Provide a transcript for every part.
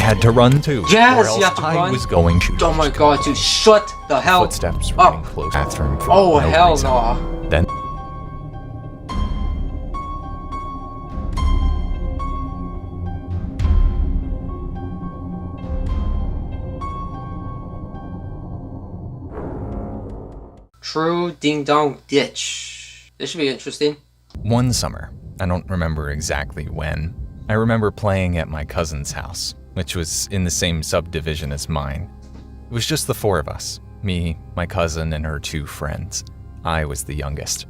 had to run too. Yes, or else you have to I run. was going to. Oh my god, dude, shut the hell Footsteps up. running close to the bathroom for Oh, no hell reason. no. Then True Ding Dong Ditch. This should be interesting. one summer, I don't remember exactly when, I remember playing at my cousin's house, which was in the same subdivision as mine. It was just the four of us, me, my cousin, and her two friends. I was the youngest.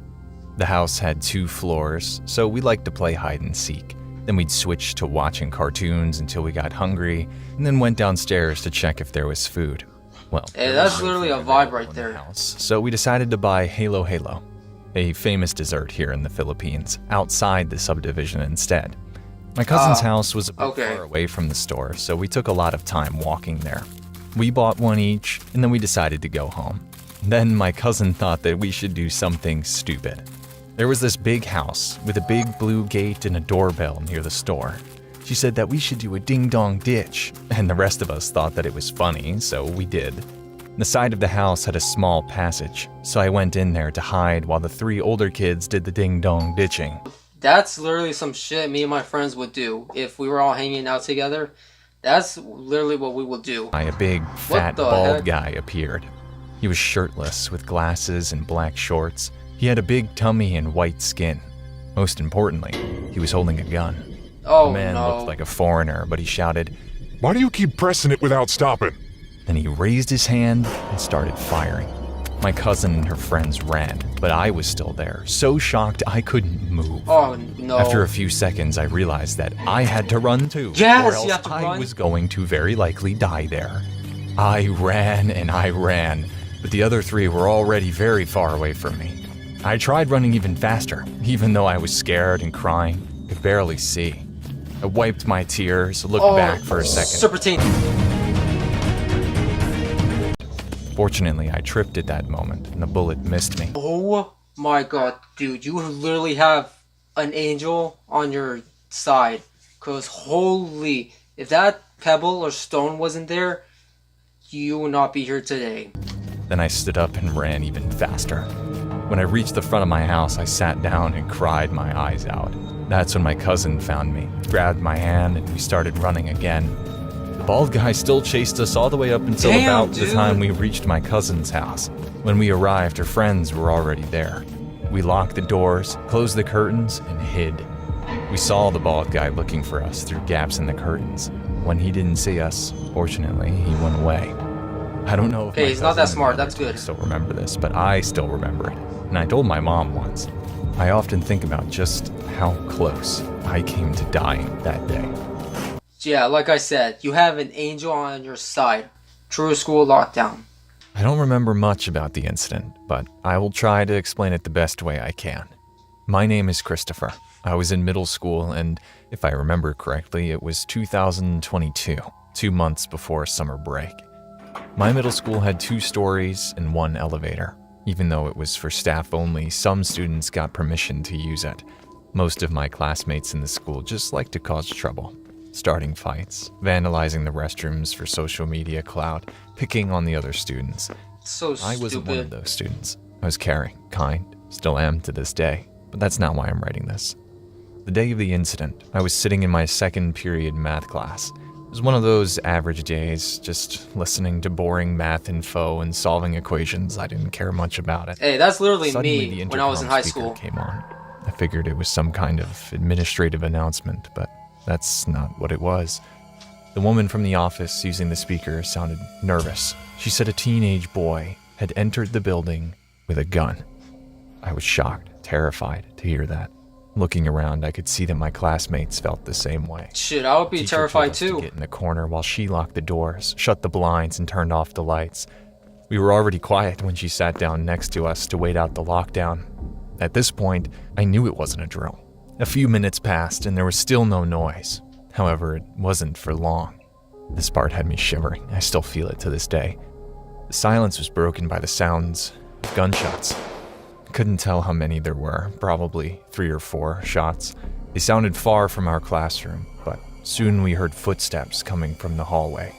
The house had 2 floors, so we liked to play hide and seek. Then we'd switch to watching cartoons until we got hungry, and then went downstairs to check if there was food. Well, Hey, that's literally a vibe right there. house, so we decided to buy Halo Halo, a famous dessert here in the Philippines, outside the subdivision instead. My cousin's house was a bit far away from the store, so we took a lot of time walking there. We bought one each, and then we decided to go home. Then my cousin thought that we should do something stupid. There was this big house with a big blue gate and a doorbell near the store. She said that we should do a ding-dong ditch, and the rest of us thought that it was funny, so we did. The side of the house had a small passage, so I went in there to hide while the 3 older kids did the ding-dong ditching. That's literally some shit me and my friends would do if we were all hanging out together. That's literally what we would do. A big, fat, the bald heck? guy appeared. He was shirtless with glasses and black shorts. He had a big tummy and white skin. Most importantly, he was holding a gun. Oh The man no. looked like a foreigner, but he shouted, Why do you keep pressing it without stopping? then he raised his hand and started firing. My cousin and her friends ran, but I was still there, so shocked I couldn't move. Oh no. After a few seconds, I realized that I had to run too, Yes, or you else have to I run. was going to very likely die there. I ran and I ran, but the other 3 were already very far away from me. I tried running even faster, even though I was scared and crying, could barely see. I wiped my tears, looked back for a second. Super team. Fortunately, I tripped at that moment, and the bullet missed me. Oh my god, dude, you literally have an angel on your side. Cause holy, if that pebble or stone wasn't there, you would not be here today. Then I stood up and ran even faster. When I reached the front of my house, I sat down and cried my eyes out. That's when my cousin found me, grabbed my hand, and we started running again. The bald guy still chased us all the way up until about the time we reached my cousin's house. When we arrived, her friends were already there. We locked the doors, closed the curtains, and hid. We saw the bald guy looking for us through gaps in the curtains. When he didn't see us, fortunately, he went away. I don't know if Okay, my he's not that cousin smart, and that's others good. still remember this, but I still remember it. And I told my mom once. I often think about just how close I came to dying that day. Yeah, like I said, you have an angel on your side. True school lockdown. I don't remember much about the incident, but I will try to explain it the best way I can. My name is Christopher. I was in middle school, and if I remember correctly, it was 2022, 2 months before summer break. My middle school had 2 stories and 1 elevator. Even though it was for staff only, some students got permission to use it. Most of my classmates in the school just like to cause trouble, starting fights, vandalizing the restrooms for social media clout, picking on the other students. So I stupid. wasn't one of those students. I was caring, kind, still am to this day, but that's not why I'm writing this. The day of the incident, I was sitting in my second period math class. It was one of those average days, just listening to boring math info and solving equations. I didn't care much about it. Hey, that's literally Suddenly, me the when I was in intercom high speaker school. came on. I figured it was some kind of administrative announcement, but that's not what it was. The woman from the office using the speaker sounded nervous. She said a teenage boy had entered the building with a gun. I was shocked, terrified to hear that. Looking around, I could see that my classmates felt the same way. Shit, I would be Teacher terrified told us to too. get in the corner while she locked the doors, shut the blinds, and turned off the lights. We were already quiet when she sat down next to us to wait out the lockdown. At this point, I knew it wasn't a drill. A few minutes passed and there was still no noise. However, it wasn't for long. This part had me shivering. I still feel it to this day. The silence was broken by the sounds of gunshots. I couldn't tell how many there were, probably 3 or 4 shots. They sounded far from our classroom, but Soon we heard footsteps coming from the hallway.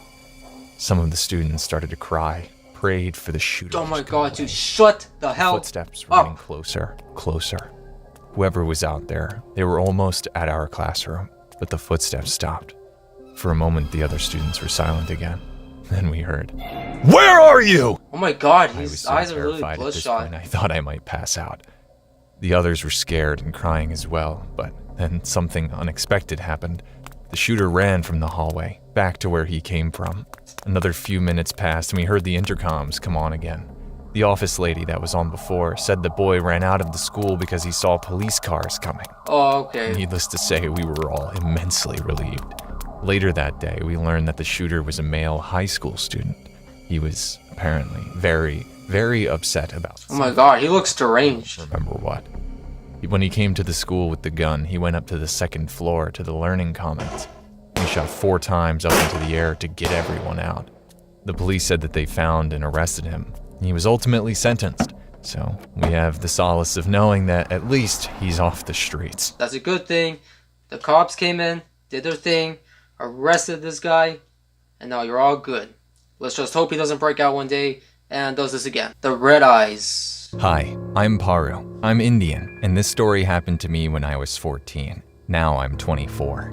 Some of the students started to cry, prayed for the shooter. Oh my god, dude, shut the hell up. Footsteps were getting closer, closer. Whoever was out there, they were almost at our classroom, but the footsteps stopped. For a moment, the other students were silent again. Then we heard, "Where are you?" Oh my god, I was his so eyes are really terrified at this bloodshot. point, I thought I might pass out. The others were scared and crying as well, but then something unexpected happened. The shooter ran from the hallway, back to where he came from. Another few minutes passed and we heard the intercoms come on again. The office lady that was on before said the boy ran out of the school because he saw police cars coming. Oh, okay. Needless to say, we were all immensely relieved. Later that day, we learned that the shooter was a male high school student. He was apparently very, very upset about Oh my god, he looks deranged. remember what. When he came to the school with the gun, he went up to the second floor to the learning commons. He shot 4 times up into the air to get everyone out. The police said that they found and arrested him. He was ultimately sentenced, so we have the solace of knowing that at least he's off the streets. That's a good thing. The cops came in, did their thing, arrested this guy, and now you're all good. Let's just hope he doesn't break out one day and does this again. The red eyes. Hi, I'm Paru. I'm Indian, and this story happened to me when I was 14. Now I'm 24.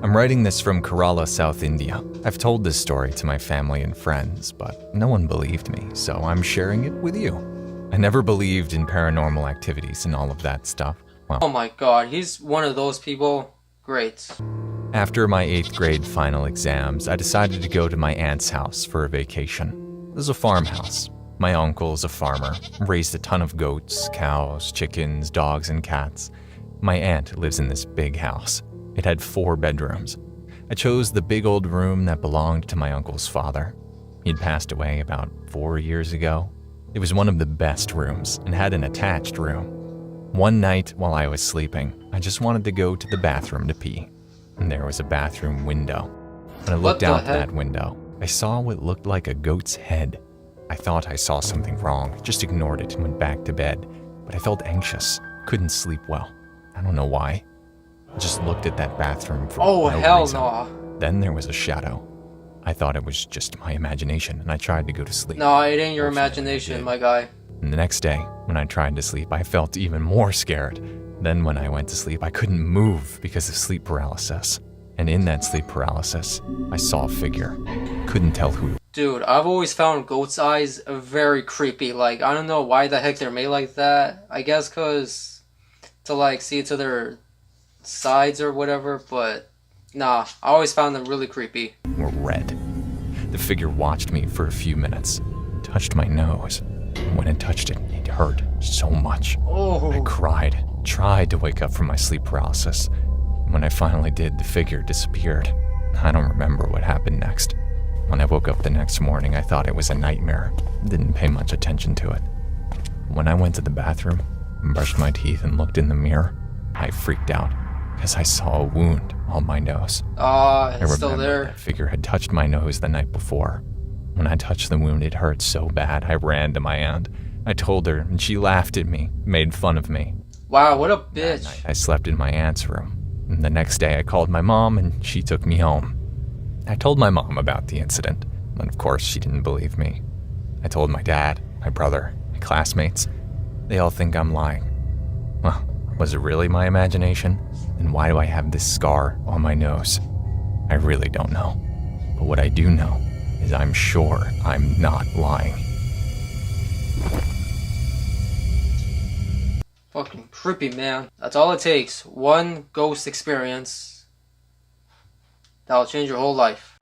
I'm writing this from Kerala, South India. I've told this story to my family and friends, but no one believed me, so I'm sharing it with you. I never believed in paranormal activities and all of that stuff. Well, Oh my god, he's one of those people. Great. after my 8th grade final exams, I decided to go to my aunt's house for a vacation. It was a farmhouse. My uncle is a farmer, raised a ton of goats, cows, chickens, dogs, and cats. My aunt lives in this big house. It had 4 bedrooms. I chose the big old room that belonged to my uncle's father. He'd passed away about 4 years ago. It was one of the best rooms and had an attached room. One night while I was sleeping, I just wanted to go to the bathroom to pee. And there was a bathroom window. When I looked the out heck? that window, I saw what looked like a goat's head. I thought I saw something wrong, just ignored it and went back to bed. But I felt anxious, couldn't sleep well. I don't know why. I just looked at that bathroom for Oh, no hell reason. no. Then there was a shadow. I thought it was just my imagination, and I tried to go to sleep. No, it ain't your Fortunately, I imagination, did. my guy. And the next day, when I tried to sleep, I felt even more scared. Then when I went to sleep, I couldn't move because of sleep paralysis. And in that sleep paralysis, I saw a figure. Couldn't tell who. Dude, I've always found goat's eyes very creepy. Like, I don't know why the heck they're made like that. I guess because to, like, see to their sides or whatever, but nah, I always found them really creepy. Were red. The figure watched me for a few minutes, touched my nose. And when it touched it, it hurt so much. I Oh, cried, tried to wake up from my sleep paralysis. When I finally did, the figure disappeared. I don't remember what happened next. When I woke up the next morning, I thought it was a nightmare. Didn't pay much attention to it. When I went to the bathroom, brushed my teeth, and looked in the mirror, I freaked out because I saw a wound on my nose. I it's still remember there. that figure had touched my nose the night before. When I touched the wound, it hurt so bad, I ran to my aunt. I told her, and she laughed at me, made fun of me. Wow, what a That bitch. night, I slept in my aunt's room. And the next day, I called my mom, and she took me home. I told my mom about the incident, and of course, she didn't believe me. I told my dad, my brother, my classmates. They all think I'm lying. Well, was it really my imagination? And why do I have this scar on my nose? I really don't know. But what I do know is I'm sure I'm not lying. Fucking creepy, man. That's all it takes. One ghost experience. That'll change your whole life.